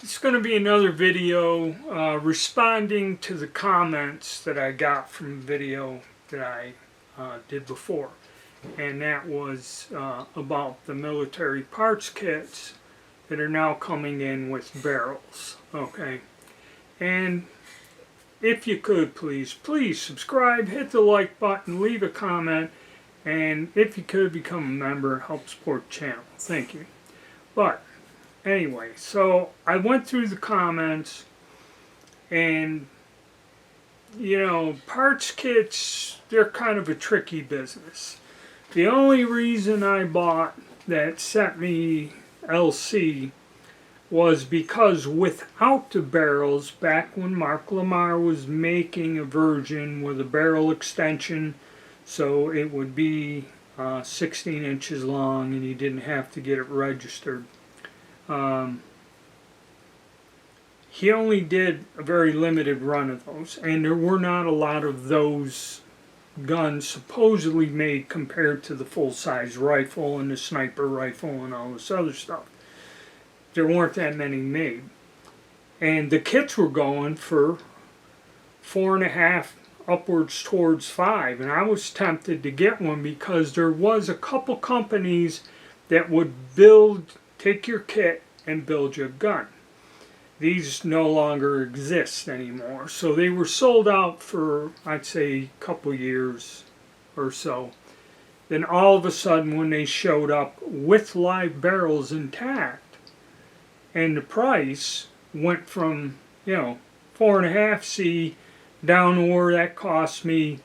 It's going to be another video responding to the comments that I got from the video that I did before. And that was about the military parts kits that are now coming in with barrels. Okay. And if you could, please subscribe, hit the like button, leave a comment, and if you could, become a member, help support the channel. Thank you. But anyway, so I went through the comments, and you know, parts kits, they're kind of a tricky business. The only reason I bought that SetMe LC was because without the barrels, back when Mark Lamar was making a version with a barrel extension, so it would be 16 inches long and you didn't have to get it registered. He only did a very limited run of those, and there were not a lot of those guns supposedly made compared to the full-size rifle and the sniper rifle and all this other stuff. There weren't that many made. And the kits were going for $4.5 upwards towards $5, and I was tempted to get one because there was a couple companies that would take your kit and build you a gun. These no longer exist anymore, so they were sold out for, I'd say, a couple years or so. Then all of a sudden, when they showed up with live barrels intact, and the price went from, you know, 4.5C down to where that cost me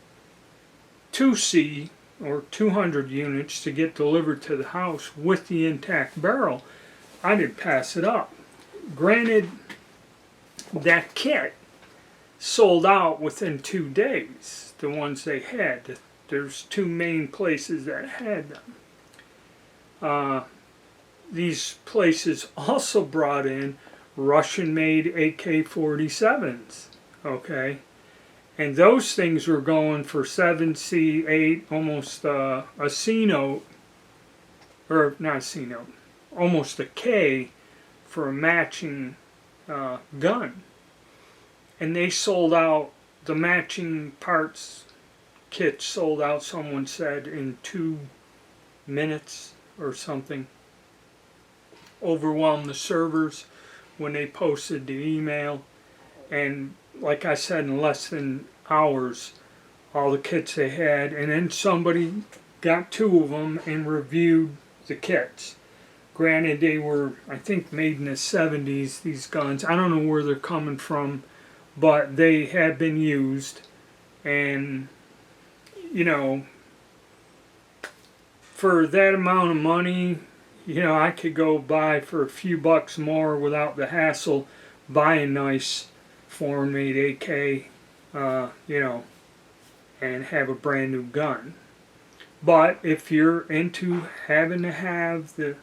2C or 200 units to get delivered to the house with the intact barrel, I didn't pass it up. Granted, that kit sold out within 2 days, the ones they had. There's two main places that had them. These places also brought in Russian-made AK-47s, okay? And those things were going for 7C, 8, almost a C note, or not a C note, almost a K for a matching gun. And they sold out, the matching parts kits sold out, someone said, in 2 minutes or something. Overwhelmed the servers when they posted the email, and like I said, in less than hours all the kits they had, and then somebody got 2 of them and reviewed the kits. Granted, they were, I think, made in the 70s, these guns. I don't know where they're coming from, but they had been used, and you know, for that amount of money, you know, I could go buy for a few bucks more without the hassle, buy a nice foreign-made AK, you know, and have a brand new gun. But if you're into having to have the,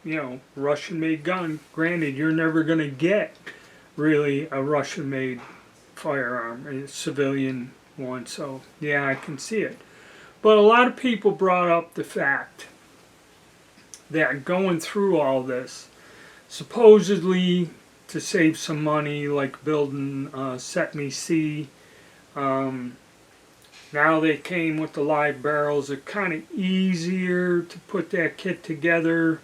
you know, Russian-made gun, granted, you're never going to get really a Russian-made firearm, a civilian one, so yeah, I can see it. But a lot of people brought up the fact that going through all this, supposedly to save some money, like building SetMe C, now they came with the live barrels. It's kind of easier to put that kit together,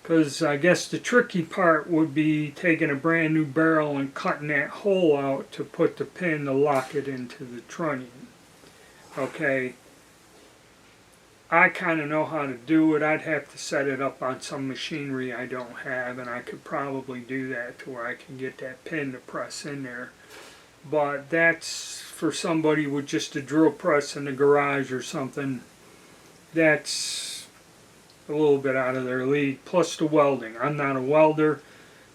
because I guess the tricky part would be taking a brand new barrel and cutting that hole out to put the pin to lock it into the trunnion. Okay. I kind of know how to do it. I'd have to set it up on some machinery I don't have, and I could probably do that to where I can get that pin to press in there. But that's for somebody with just a drill press in the garage or something. That's a little bit out of their league. Plus the welding. I'm not a welder.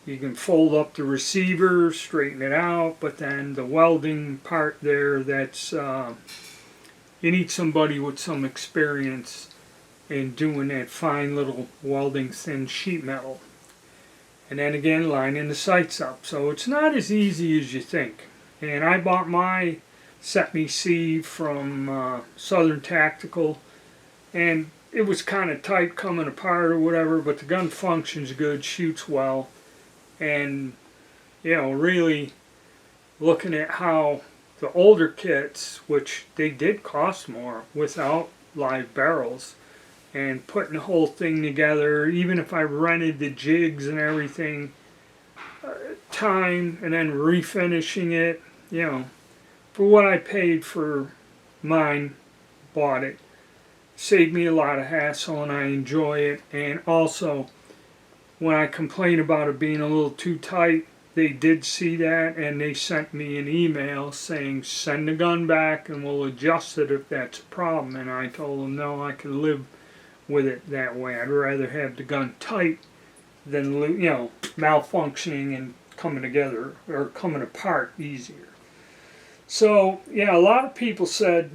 You can fold up the receiver, straighten it out, but then the welding part there, that's you need somebody with some experience in doing that fine little welding thin sheet metal. And then again, lining the sights up. So it's not as easy as you think. And I bought my SetMe C from Southern Tactical, and it was kind of tight coming apart or whatever, but the gun functions good, shoots well, and really looking at how the older kits, which they did cost more without live barrels, and putting the whole thing together, even if I rented the jigs and everything, time and then refinishing it, for what I paid for mine, bought it. Saved me a lot of hassle and I enjoy it. And also, when I complained about it being a little too tight, they did see that and they sent me an email saying send the gun back and we'll adjust it if that's a problem. And I told them no, I can live with it that way. I'd rather have the gun tight than malfunctioning and coming together or coming apart easier. So yeah, a lot of people said,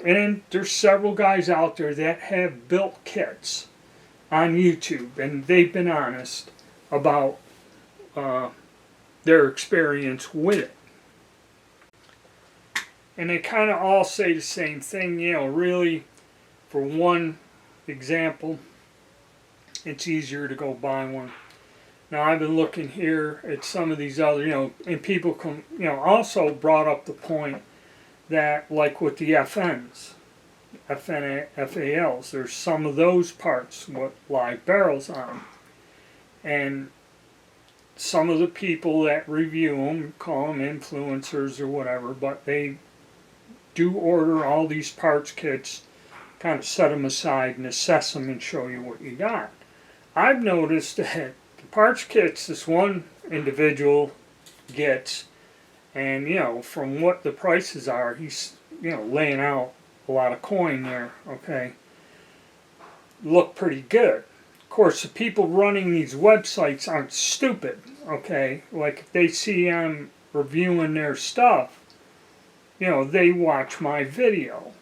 and then there's several guys out there that have built kits on YouTube, and they've been honest about their experience with it. And they kind of all say the same thing, really, for one example, it's easier to go buy one. Now I've been looking here at some of these other, and people also brought up the point that, like with the FNs, FALs, there's some of those parts with live barrels on. And some of the people that review them, call them influencers or whatever, but they do order all these parts kits, kind of set them aside and assess them and show you what you got. I've noticed that the parts kits this one individual gets, and from what the prices are, he's laying out a lot of coin there, okay, look pretty good. Of course, the people running these websites aren't stupid, okay, like if they see I'm reviewing their stuff, they watch my video.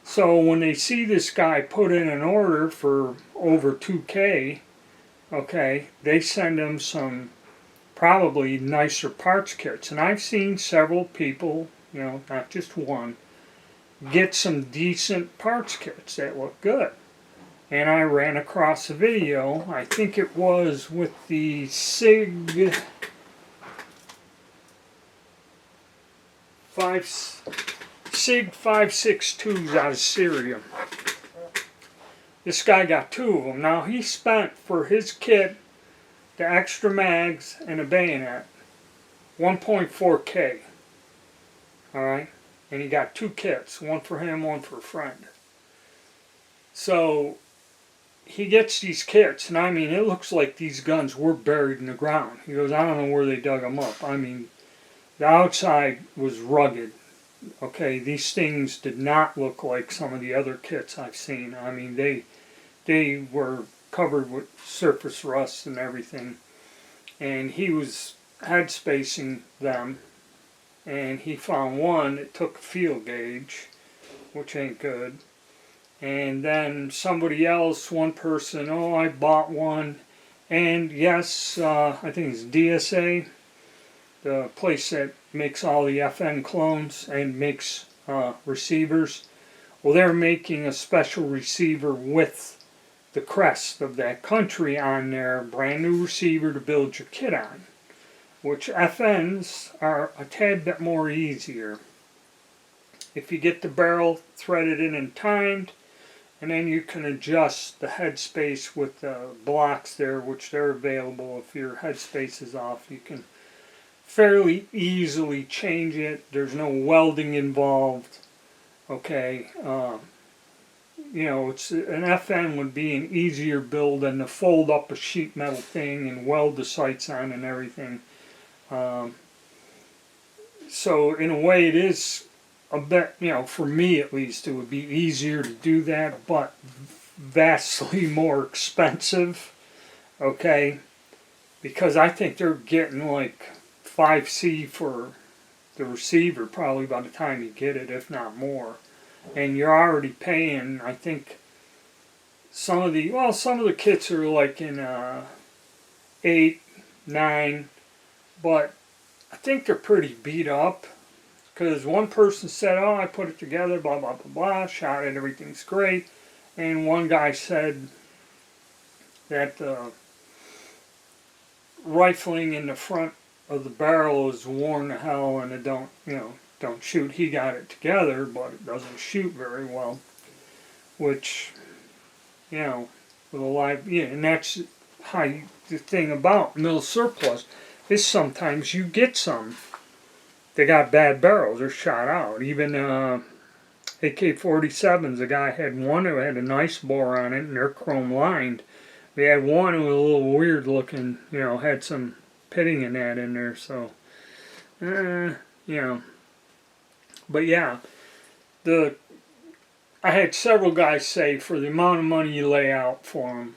So when they see this guy put in an order for over 2K, okay, they send him some probably nicer parts kits. And I've seen several people, not just one, get some decent parts kits that look good. And I ran across a video, I think it was with the SIG 562s out of Syria. This guy got two of them. Now he spent for his kit, the extra mags and a bayonet, 1.4K. Alright? And he got two kits, one for him, one for a friend. So he gets these kits, and I mean, it looks like these guns were buried in the ground. He goes, I don't know where they dug them up. I mean, the outside was rugged. Okay, these things did not look like some of the other kits I've seen. I mean, they were covered with surface rust and everything. And he was head spacing them, and he found one that took a field gauge, which ain't good. And then somebody else, one person, I bought one. And yes, I think it's DSA, the place that makes all the FN clones and makes receivers. Well, they're making a special receiver with the crest of that country on there, brand new receiver to build your kit on. Which FNs are a tad bit more easier. If you get the barrel threaded in and timed, and then you can adjust the headspace with the blocks there, which they're available. If your headspace is off, you can fairly easily change it. There's no welding involved. Okay, it's an FN would be an easier build than to fold up a sheet metal thing and weld the sights on and everything. So in a way, it is a bit, for me at least, it would be easier to do that, but vastly more expensive, okay, because I think they're getting like 5C for the receiver probably by the time you get it, if not more, and you're already paying, I think, some of the kits are like in 8, 9, but I think they're pretty beat up. Because one person said, I put it together, blah, blah, blah, blah, shot it, everything's great. And one guy said that rifling in the front of the barrel is worn to hell, and it don't shoot. He got it together, but it doesn't shoot very well. Which, with a live, and that's how the thing about Milsurp is sometimes you get some. They got bad barrels, they're shot out. Even AK-47s, the guy had one who had a nice bore on it, and they're chrome lined. We had one who was a little weird looking, had some pitting and that in there, so, But yeah, I had several guys say for the amount of money you lay out for them,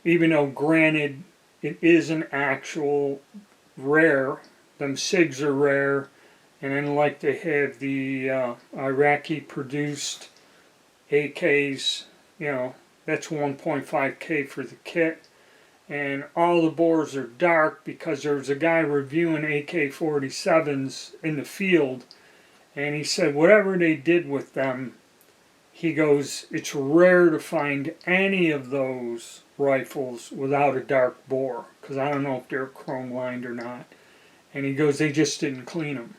even though granted it is an actual rare, them SIGs are rare, and then like they have the Iraqi produced AKs, that's 1.5K for the kit, and all the bores are dark because there was a guy reviewing AK-47s in the field, and he said whatever they did with them, he goes, it's rare to find any of those rifles without a dark bore, because I don't know if they're chrome lined or not. And he goes, they just didn't clean them.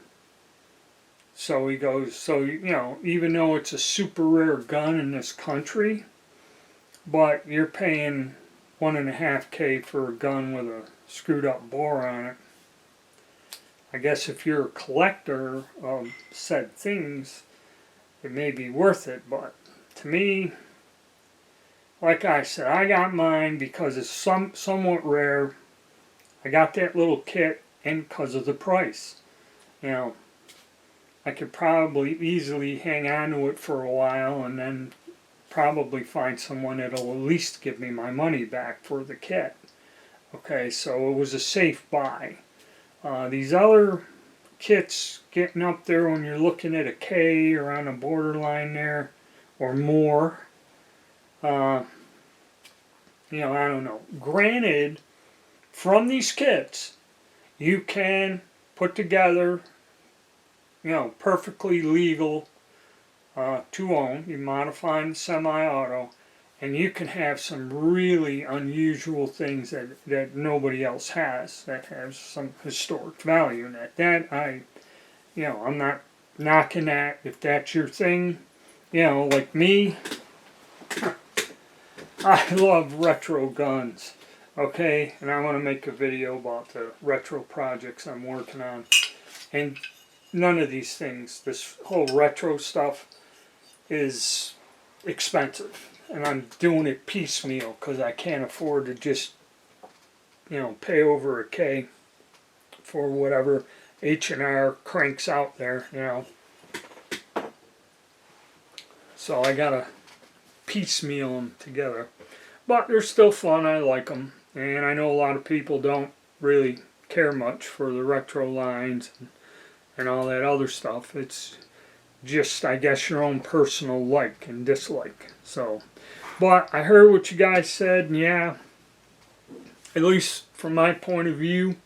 So he goes, so, even though it's a super rare gun in this country, but you're paying 1.5K for a gun with a screwed up bore on it. I guess if you're a collector of said things, it may be worth it, but to me, like I said, I got mine because it's somewhat rare. I got that little kit and because of the price. I could probably easily hang on to it for a while and then probably find someone that'll at least give me my money back for the kit. Okay, so it was a safe buy. These other kits getting up there when you're looking at a K or on a borderline there or more, I don't know. Granted, from these kits you can put together perfectly legal to own. You modify the semi-auto, and you can have some really unusual things that nobody else has, that has some historic value in it. That I'm not knocking that. If that's your thing, like me, I love retro guns, okay? And I want to make a video about the retro projects I'm working on. And none of these things, this whole retro stuff, is expensive. And I'm doing it piecemeal because I can't afford to just, pay over a K for whatever H&R cranks out there, So I gotta piecemeal them together. But they're still fun, I like them. And I know a lot of people don't really care much for the retro lines and all that other stuff. It's just, I guess, your own personal like and dislike. So, but I heard what you guys said, and yeah, at least from my point of view,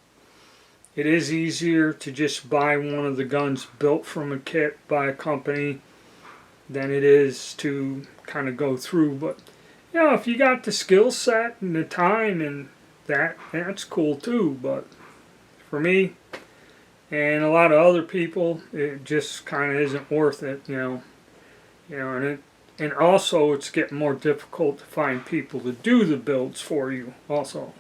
it is easier to just buy one of the guns built from a kit by a company than it is to kind of go through. But if you got the skill set and the time and that's cool too. But for me and a lot of other people, it just kind of isn't worth it, and also it's getting more difficult to find people to do the builds for you also,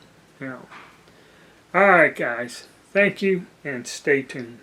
Alright guys, thank you and stay tuned.